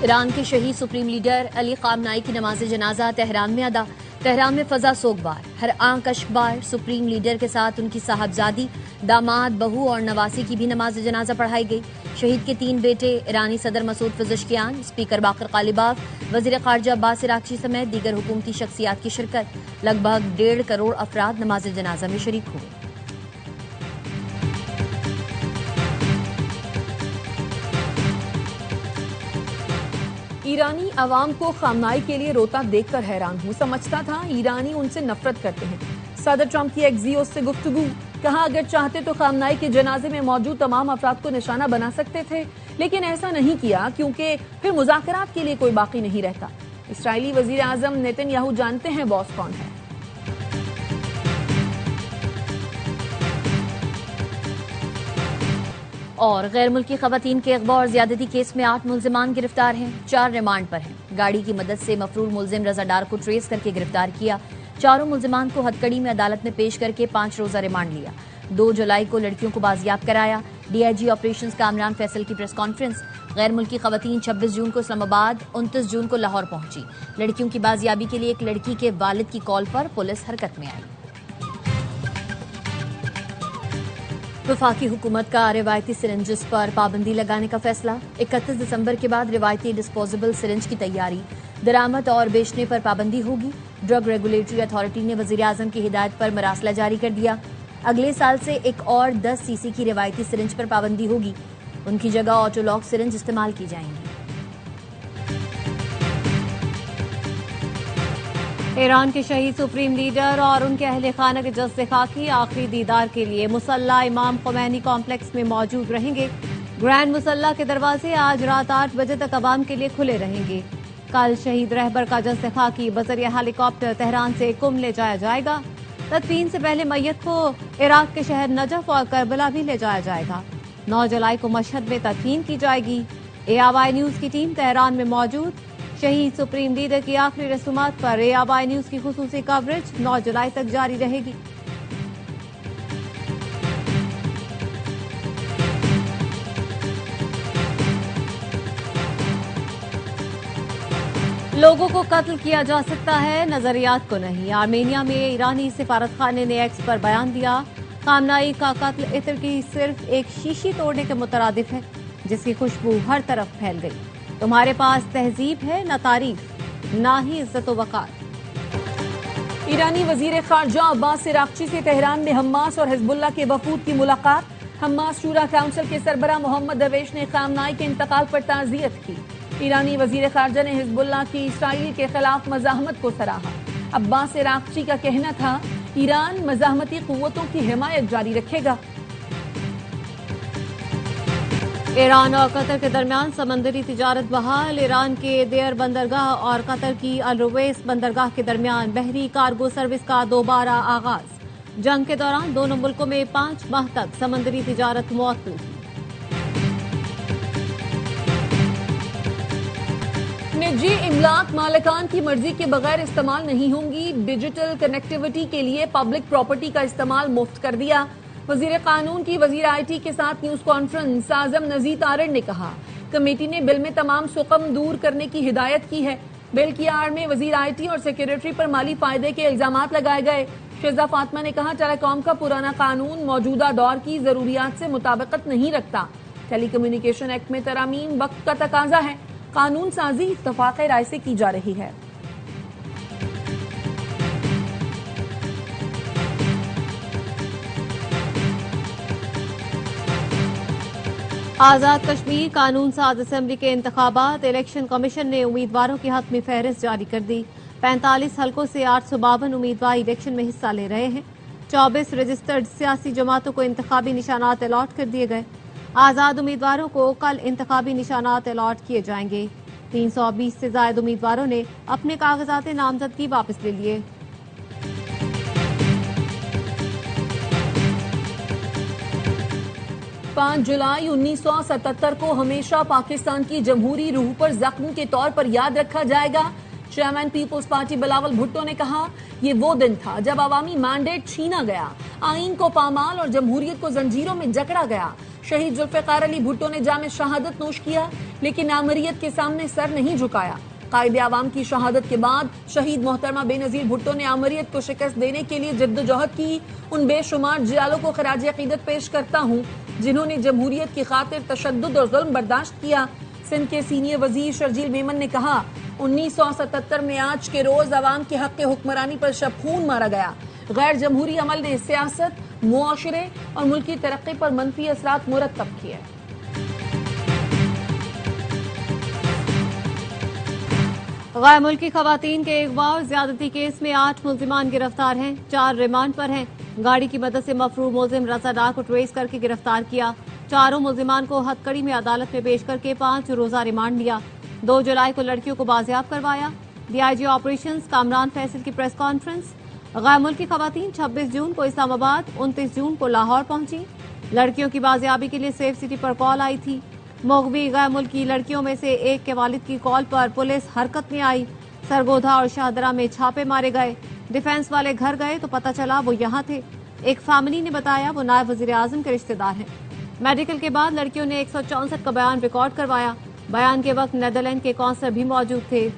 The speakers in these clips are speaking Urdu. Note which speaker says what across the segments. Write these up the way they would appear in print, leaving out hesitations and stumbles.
Speaker 1: ایران کے شہید سپریم لیڈر علی خامنائی کی نماز جنازہ تہران میں ادا۔ تہران میں فضا سوگوار، ہر آنکھ اشکبار۔ سپریم لیڈر کے ساتھ ان کی صاحبزادی، داماد، بہو اور نواسی کی بھی نماز جنازہ پڑھائی گئی۔ شہید کے 3 بیٹے ایرانی صدر Masoud Pezeshkian, speaker Baqer Qalibaf, وزیر خارجہ عباس عراقچی سمیت دیگر حکومتی شخصیات کی شرکت۔ لگ بھگ 1.5 کروڑ افراد نماز جنازہ میں شریک ہوئے۔
Speaker 2: ایرانی عوام کو خامنائی کے لیے روتا دیکھ کر حیران ہوں۔ سمجھتا تھا ایرانی ان سے نفرت کرتے ہیں۔ صدر ٹرمپ کی ایکزیوس سے گفتگو، کہا اگر چاہتے تو خامنائی کے جنازے میں موجود تمام افراد کو نشانہ بنا سکتے تھے، لیکن ایسا نہیں کیا کیونکہ پھر مذاکرات کے لیے کوئی باقی نہیں رہتا۔ اسرائیلی وزیر اعظم نیتن یاہو جانتے ہیں باس کون ہے۔
Speaker 1: اور غیر ملکی خواتین کے اغوا اور زیادتی کیس میں 8 ملزمان گرفتار ہیں، 4 ریمانڈ پر ہیں۔ گاڑی کی مدد سے مفرور ملزم رضا ڈار کو ٹریس کر کے گرفتار کیا۔ چاروں ملزمان کو ہتکڑی میں عدالت میں پیش کر کے 5 روزہ ریمانڈ لیا۔ 2 جولائی کو لڑکیوں کو بازیاب کرایا۔ D I G operations Kamran Faisal کی پریس کانفرنس۔ غیر ملکی خواتین 26 جون کو اسلام آباد، 29 جون کو لاہور پہنچی۔ لڑکیوں کی بازیابی کے لیے ایک لڑکی کے والد کی کال پر پولیس حرکت میں آئی۔ وفاقی حکومت کا روایتی سرنجز پر پابندی لگانے کا فیصلہ۔ 31 دسمبر کے بعد روایتی ڈسپوزیبل سرنج کی تیاری، درآمد اور بیچنے پر پابندی ہوگی۔ ڈرگ ریگولیٹری اتھارٹی نے وزیر اعظم کی ہدایت پر مراسلہ جاری کر دیا۔ اگلے سال سے ایک اور 10 cc کی روایتی سرنج پر پابندی ہوگی۔ ان کی جگہ آٹو لاک سرنج استعمال کی جائیں گی۔ ایران کے شہید سپریم لیڈر اور ان کے اہل خانہ کے جسد خاکی آخری دیدار کے لیے مسلح امام خمینی کمپلیکس میں موجود رہیں گے۔ گرینڈ مسلح کے دروازے آج رات 8 بجے تک عوام کے لیے کھلے رہیں گے۔ کل شہید رہبر کا جسد خاکی بذریعہ ہیلی کاپٹر تہران سے قم لے جایا جائے گا۔ تدفین سے پہلے میت کو عراق کے شہر نجف اور کربلا بھی لے جایا جائے گا۔ 9 جولائی کو مشہد میں تدفین کی جائے گی۔ ARY نیوز کی ٹیم تہران میں موجود۔ شہید سپریم لیڈر کی آخری رسومات پر ARY نیوز کی خصوصی کوریج 9 جولائی تک جاری رہے گی۔ لوگوں کو قتل کیا جا سکتا ہے، نظریات کو نہیں۔ آرمینیا میں ایرانی سفارت خانے نے ایکس پر بیان دیا، خامنائی کا قتل عطر کی صرف ایک شیشی توڑنے کے مترادف ہے جس کی خوشبو ہر طرف پھیل گئی۔ تمہارے پاس تہذیب ہے، نہ تعریف، نہ ہی عزت و وقار۔
Speaker 2: ایرانی وزیر خارجہ عباس عراقچی سے تہران میں حماس اور حزب اللہ کے وفود کی ملاقات۔ حماس شورا کونسل کے سربراہ محمد درویش نے خامنائی کے انتقال پر تعزیت کی۔ ایرانی وزیر خارجہ نے حزب اللہ کی اسرائیل کے خلاف مزاحمت کو سراہا۔ عباس عراقچی کا کہنا تھا، ایران مزاحمتی قوتوں کی حمایت جاری رکھے گا۔
Speaker 1: ایران اور قطر کے درمیان سمندری تجارت بحال۔ ایران کے دیر بندرگاہ اور قطر کی الرویس بندرگاہ کے درمیان بحری کارگو سروس کا دوبارہ آغاز۔ جنگ کے دوران دونوں ملکوں میں 5 ماہ تک سمندری تجارت معطل تھی۔
Speaker 2: نجی املاک مالکان کی مرضی کے بغیر استعمال نہیں ہوں گی۔ ڈیجیٹل کنیکٹیویٹی کے لیے پبلک پراپرٹی کا استعمال مفت کر دیا۔ وزیر قانون کی وزیر آئی ٹی کے ساتھ نیوز کانفرنس۔ اعظم نذیر تارڑ نے کہا، کمیٹی نے بل میں تمام سقم دور کرنے کی ہدایت کی ہے۔ بل کی آڑ میں وزیر آئی ٹی اور سیکریٹری پر مالی فائدے کے الزامات لگائے گئے۔ شہزاد فاطمہ نے کہا، ٹیلی کام کا پرانا قانون موجودہ دور کی ضروریات سے مطابقت نہیں رکھتا۔ ٹیلی کمیونیکیشن ایکٹ میں ترامیم وقت کا تقاضا ہے۔ قانون سازی اتفاق رائے سے کی جا رہی ہے۔
Speaker 1: آزاد کشمیر قانون ساز اسمبلی کے انتخابات۔ الیکشن کمیشن نے امیدواروں کی حتمی فہرست جاری کر دی۔ 45 حلقوں سے 852 امیدوار الیکشن میں حصہ لے رہے ہیں۔ 24 رجسٹرڈ سیاسی جماعتوں کو انتخابی نشانات الاٹ کر دیے گئے۔ آزاد امیدواروں کو کل انتخابی نشانات الاٹ کیے جائیں گے۔ 320 سے زائد امیدواروں نے اپنے کاغذات نامزدگی واپس لے لیے۔
Speaker 2: 5 جولائی 1977 کو ہمیشہ پاکستان کی جمہوری روح پر زخم کے طور پر یاد رکھا جائے گا۔ چیئرمین پیپلز پارٹی بلاول بھٹو نے کہا، یہ وہ دن تھا جب عوامی مینڈیٹ چھینا گیا، آئین کو پامال اور جمہوریت کو زنجیروں میں جکڑا گیا۔ شہید ذوالفقار علی بھٹو نے جام شہادت نوش کیا لیکن آمریت کے سامنے سر نہیں جھکایا۔ قائد عوام کی شہادت کے بعد شہید محترمہ بے نظیر بھٹو نے آمریت کو شکست دینے کے لیے جدوجہد کی۔ ان بے شمار جیالوں کو خراج عقیدت پیش کرتا ہوں جنہوں نے جمہوریت کی خاطر تشدد اور ظلم برداشت کیا۔ سندھ کے سینئر وزیر شرجیل میمن نے کہا 1977 میں آج کے روز عوام کے حق حکمرانی پر شب خون مارا گیا۔ غیر جمہوری عمل نے سیاست، معاشرے اور ملک کی ترقی پر منفی اثرات مرتب کیے۔
Speaker 1: غیر ملکی خواتین کے اغوا اور زیادتی کیس میں 8 ملزمان گرفتار ہیں، 4 ریمانڈ پر ہیں۔ گاڑی کی مدد سے مفرور ملزم رضا ڈار کو ٹریس کر کے گرفتار کیا۔ چاروں ملزمان کو ہتھ کڑی میں عدالت میں پیش کر کے 5 روزہ ریمانڈ لیا۔ 2 جولائی کو لڑکیوں کو بازیاب کروایا۔ D I G operations Kamran Faisal کی پریس کانفرنس۔ غیر ملکی خواتین 26 جون کو اسلام آباد، 29 جون کو لاہور پہنچی۔ لڑکیوں کی بازیابی کے لیے سیف سٹی پر کال آئی تھی۔ مغوی غیر ملکی لڑکیوں میں سے ایک کے والد کی کال پر پولیس حرکت میں آئی۔ سرگودھا اور شاہدرہ میں چھاپے مارے گئے۔ ڈیفنس والے گھر گئے تو پتہ چلا وہ یہاں تھے۔ ایک فیملی نے بتایا وہ نائب وزیر اعظم کے رشتہ دار ہیں۔ میڈیکل کے بعد لڑکیوں نے 164 کا بیان ریکارڈ کروایا۔ بیان کے وقت نیدرلینڈ کے کونسلر بھی موجود تھے۔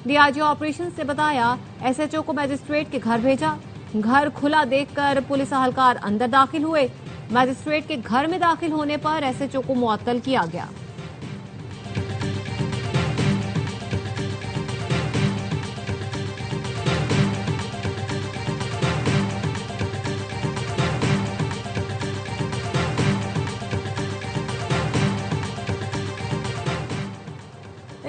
Speaker 1: ڈی آئی جی آپریشنز نے بتایا ایس ایچ او کو میجسٹریٹ کے گھر بھیجا۔ گھر کھلا دیکھ کر پولیس اہلکار اندر داخل ہوئے۔ میجسٹریٹ کے گھر میں داخل ہونے پر ایس ایچ او کو معطل کیا گیا۔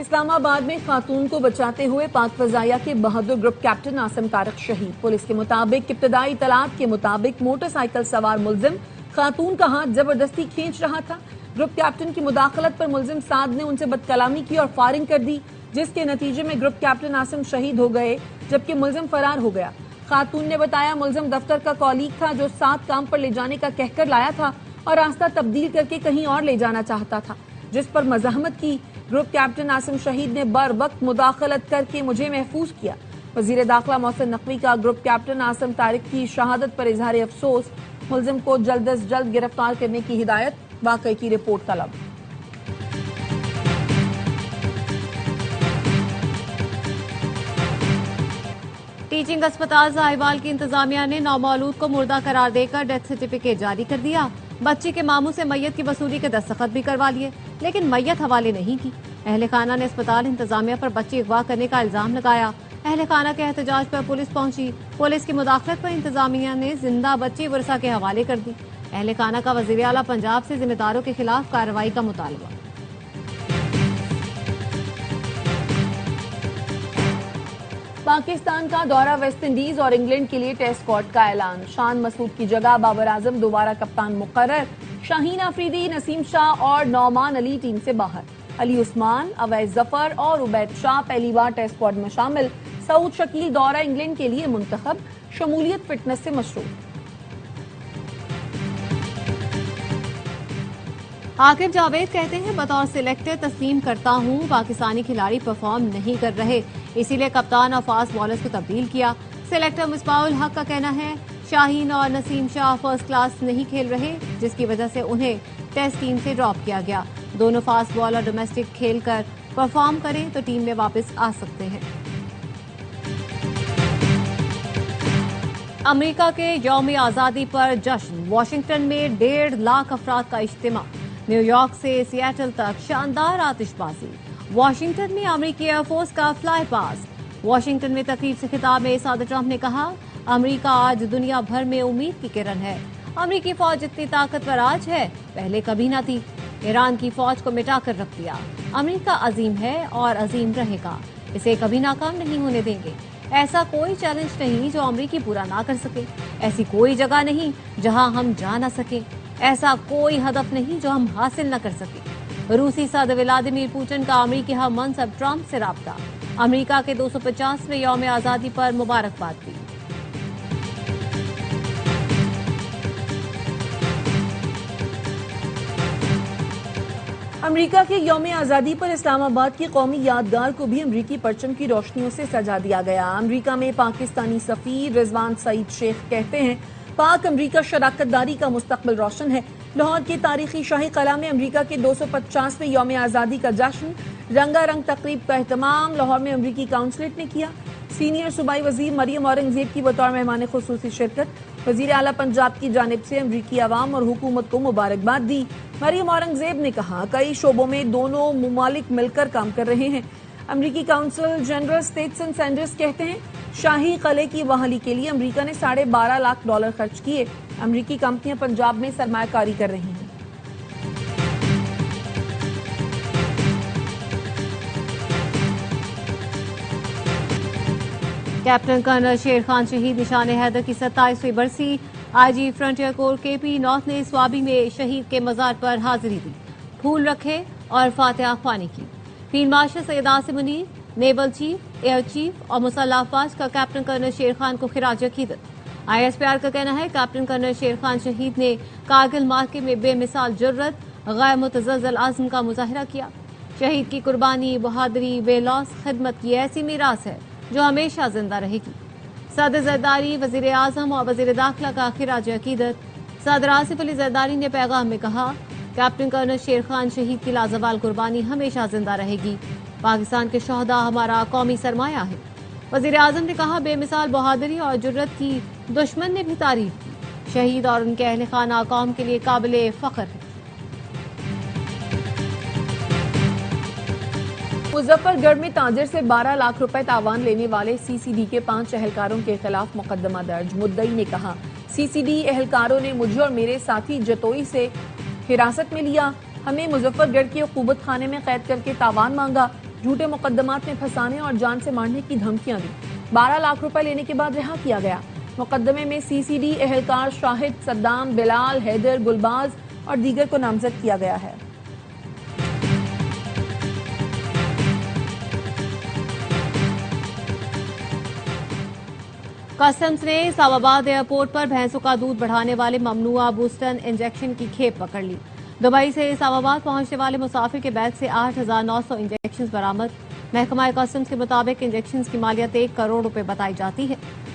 Speaker 2: اسلام آباد میں خاتون کو بچاتے ہوئے پاک فضائیہ کے بہادر گروپ کیپٹن عاصم طارق شہید۔ پولیس کے مطابق ابتدائی اطلاعات کے مطابق موٹر سائیکل سوار ملزم خاتون کا ہاتھ زبردستی کھینچ رہا تھا۔ گروپ کیپٹن کی مداخلت پر ملزم سعد نے ان سے بد کلامی کی اور فائرنگ کر دی، جس کے نتیجے میں گروپ کیپٹن عاصم شہید ہو گئے جبکہ ملزم فرار ہو گیا۔ خاتون نے بتایا ملزم دفتر کا کالیگ تھا جو ساتھ کام پر لے جانے کا کہہ کر لایا تھا اور راستہ تبدیل کر کے کہیں اور لے جانا چاہتا تھا، جس پر مزاحمت کی۔ گروپ کیپٹن عاصم شہید نے بر وقت مداخلت کر کے مجھے محفوظ کیا۔ وزیر داخلہ محسن نقوی کا گروپ کیپٹن عاصم طارق کی شہادت پر اظہار افسوس۔ ملزم کو جلد از جلد گرفتار کرنے کی ہدایت، واقعے کی رپورٹ طلب۔
Speaker 1: ٹیچنگ اسپتال ساہیوال کی انتظامیہ نے نومولود کو مردہ قرار دے کر ڈیتھ سرٹیفکیٹ جاری کر دیا۔ بچی کے ماموں سے میت کی وصولی کے دستخط بھی کروا لیے لیکن میت حوالے نہیں کی۔ اہل خانہ نے اسپتال انتظامیہ پر بچی اغوا کرنے کا الزام لگایا۔ اہل خانہ کے احتجاج پر پولیس پہنچی۔ پولیس کی مداخلت پر انتظامیہ نے زندہ بچی ورثہ کے حوالے کر دی۔ اہل خانہ کا وزیر اعلیٰ پنجاب سے ذمہ داروں کے خلاف کارروائی کا مطالبہ۔
Speaker 2: پاکستان کا دورہ ویسٹ انڈیز اور انگلینڈ کے لیے ٹیسٹ اسکواڈ کا اعلان۔ شان مسعود کی جگہ بابر اعظم دوبارہ کپتان مقرر۔ شاہین آفریدی، نسیم شاہ اور نعمان علی ٹیم سے باہر۔ علی عثمان، اویس ظفر اور عبید شاہ پہلی بار ٹیسٹ اسکواڈ میں شامل۔ سعود شکیل دورہ انگلینڈ کے لیے منتخب، شمولیت فٹنس سے مشروط۔
Speaker 1: عاقب جاوید کہتے ہیں بطور سلیکٹر تسلیم کرتا ہوں پاکستانی کھلاڑی پرفارم نہیں کر رہے، اسی لیے کپتان اور فاسٹ بالرز کو تبدیل کیا۔ سلیکٹر مصباح الحق کا کہنا ہے شاہین اور نسیم شاہ فرسٹ کلاس نہیں کھیل رہے جس کی وجہ سے انہیں ٹیسٹ ٹیم سے ڈراپ کیا گیا۔ دونوں فاسٹ بالر ڈومیسٹک کھیل کر پرفارم کریں تو ٹیم میں واپس آ سکتے ہیں۔ امریکہ کے یوم آزادی پر جشن، واشنگٹن میں 1.5 لاکھ افراد کا اجتماع۔ نیو یارک سے سیاٹل تک شاندار آتش بازی۔ واشنگٹن میں امریکی ایئر فورس کا فلائی پاس۔ واشنگٹن میں تقریب سے خطاب میں صدر ٹرمپ نے کہا امریکہ آج دنیا بھر میں امید کی کرن ہے۔ امریکی فوج جتنی طاقتور آج ہے پہلے کبھی نہ تھی۔ ایران کی فوج کو مٹا کر رکھ دیا۔ امریکہ عظیم ہے اور عظیم رہے گا، اسے کبھی ناکام نہیں ہونے دیں گے۔ ایسا کوئی چیلنج نہیں جو امریکی پورا نہ کر سکے، ایسی کوئی جگہ نہیں جہاں ہم جا نہ سکیں، ایسا کوئی ہدف نہیں جو ہم حاصل نہ کر سکیں۔ روسی صدر ولادیمیر پوٹن کا امریکی ہم منصب ٹرمپ سے رابطہ۔ امریکہ کے 250ویں یوم آزادی پر مبارکباد دی۔
Speaker 2: امریکہ کے یوم آزادی پر اسلام آباد کی قومی یادگار کو بھی امریکی پرچم کی روشنیوں سے سجا دیا گیا۔ امریکہ میں پاکستانی سفیر رضوان سعید شیخ کہتے ہیں پاک امریکہ شراکت داری کا مستقبل روشن ہے، لاہور کی تاریخی شاہی قلعہ میں امریکہ کے 250ویں یوم آزادی کا جشن، رنگا رنگ تقریب کا اہتمام لاہور میں امریکی قونصلیٹ نے کیا۔ سینئر صوبائی وزیر مریم اورنگزیب کی بطور مہمان خصوصی شرکت، وزیر اعلیٰ پنجاب کی جانب سے امریکی عوام اور حکومت کو مبارکباد دی۔ مریم اورنگزیب نے کہا کئی شعبوں میں دونوں ممالک مل کر کام کر رہے ہیں۔ امریکی کونسل جنرل اسٹیٹسن سینڈرز کہتے ہیں شاہی قلعے کی بحالی کے لیے امریکہ نے $12.5 لاکھ خرچ کیے۔ امریکی کمپنیاں پنجاب میں سرمایہ کاری کر رہی ہیں۔
Speaker 1: کیپٹن کرنل شیر خان شہید نشان حیدر کی 27ویں برسی، آئی جی فرنٹیئر کور کے پی نارتھ نے سوابی میں شہید کے مزار پر حاضری دی، پھول رکھے اور فاتحہ خوانی کی۔ Field marshal Syed Asim Munir, naval chief, air chief اور مسلح افواج کا کیپٹن کرنل شیر خان کو خراج عقیدت۔ آئی ایس پی آر کا کہنا ہے کیپٹن کرنل شیر خان شہید نے کارگل معرکے میں بے مثال جرت، غیر متزلزل عزم کا مظاہرہ کیا۔ شہید کی قربانی، بہادری، بے لوث خدمت کی ایسی میراث ہے جو ہمیشہ زندہ رہے گی۔ صدر زرداری، وزیر اعظم اور وزیر داخلہ کا خراج عقیدت۔ صدر آصف علی زرداری نے پیغام میں کہا کیپٹن کرنل شیر خان شہید کی لازوال قربانی ہمیشہ زندہ رہے گی۔ پاکستان کے شہداء ہمارا قومی سرمایہ ہے۔ وزیر اعظم نے کہا بے مثال بہادری اور جرت کی دشمن نے بھی تعریف کی۔ شہید اور ان کے اہل خانہ قوم کے لیے قابل فخر ہے۔
Speaker 2: مظفر گڑھ میں تاجر سے 12 لاکھ روپے تاوان لینے والے سی سی ڈی کے 5 اہلکاروں کے خلاف مقدمہ درج۔ مدعی نے کہا سی سی ڈی اہلکاروں نے مجھے اور میرے ساتھی جتوئی سے حراست میں لیا، ہمیں مظفر گڑھ کے عقوبت خانے میں قید کر کے تاوان مانگا، جھوٹے مقدمات میں پھنسانے اور جان سے مارنے کی دھمکیاں دی۔ 12 لاکھ روپے لینے کے بعد رہا کیا گیا۔ مقدمے میں سی سی ڈی اہلکار شاہد، صدام، بلال، حیدر، گلباز اور دیگر کو نامزد کیا گیا ہے۔
Speaker 1: کسٹمز نے اسلام آباد ایئرپورٹ پر بھینسوں کا دودھ بڑھانے والے ممنوعہ بوسٹن انجیکشن کی کھیپ پکڑ لی۔ دبئی سے اسلام آباد پہنچنے والے مسافر کے بیگ سے 8,900 انجیکشن برآمد۔ محکمہ کسٹمز کے مطابق انجیکشن کی مالیت 1 کروڑ روپے بتائی جاتی ہے۔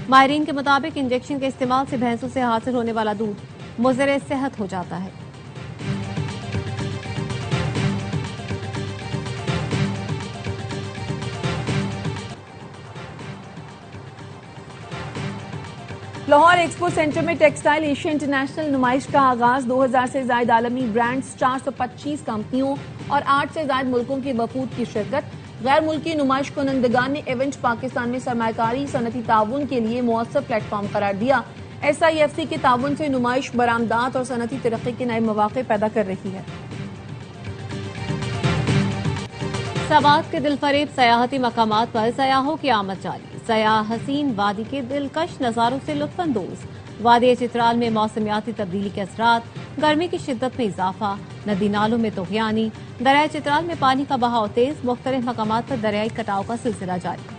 Speaker 1: ماہرین کے مطابق انجیکشن کے استعمال سے بھینسوں سے حاصل ہونے والا دودھ مضر صحت ہو جاتا ہے۔
Speaker 2: لاہور ایکسپو سینٹر میں ٹیکسٹائل ایشیا انٹرنیشنل نمائش کا آغاز۔ 2000 سے زائد عالمی برانڈز، 425 کمپنیوں اور 8 سے زائد ملکوں کے وفود کی شرکت۔ غیر ملکی نمائش کنندگان نے ایونٹ پاکستان میں سرمایہ کاری، صنعتی تعاون کے لیے مؤثر پلیٹ فارم قرار دیا۔ ایس آئی ایف سی کے تعاون سے نمائش برآمدات اور صنعتی ترقی کے نئے مواقع پیدا کر رہی ہے۔
Speaker 1: سوات کے دلفریب سیاحتی مقامات پر سیاحوں کی آمد جاری۔ سیاح حسین وادی کے دلکش نظاروں سے لطف اندوز۔ وادی چترال میں موسمیاتی تبدیلی کے اثرات، گرمی کی شدت میں اضافہ، ندی نالوں میں طغیانی، دریائے چترال میں پانی کا بہاؤ تیز، مختلف مقامات پر دریائی کٹاؤ کا سلسلہ جاری۔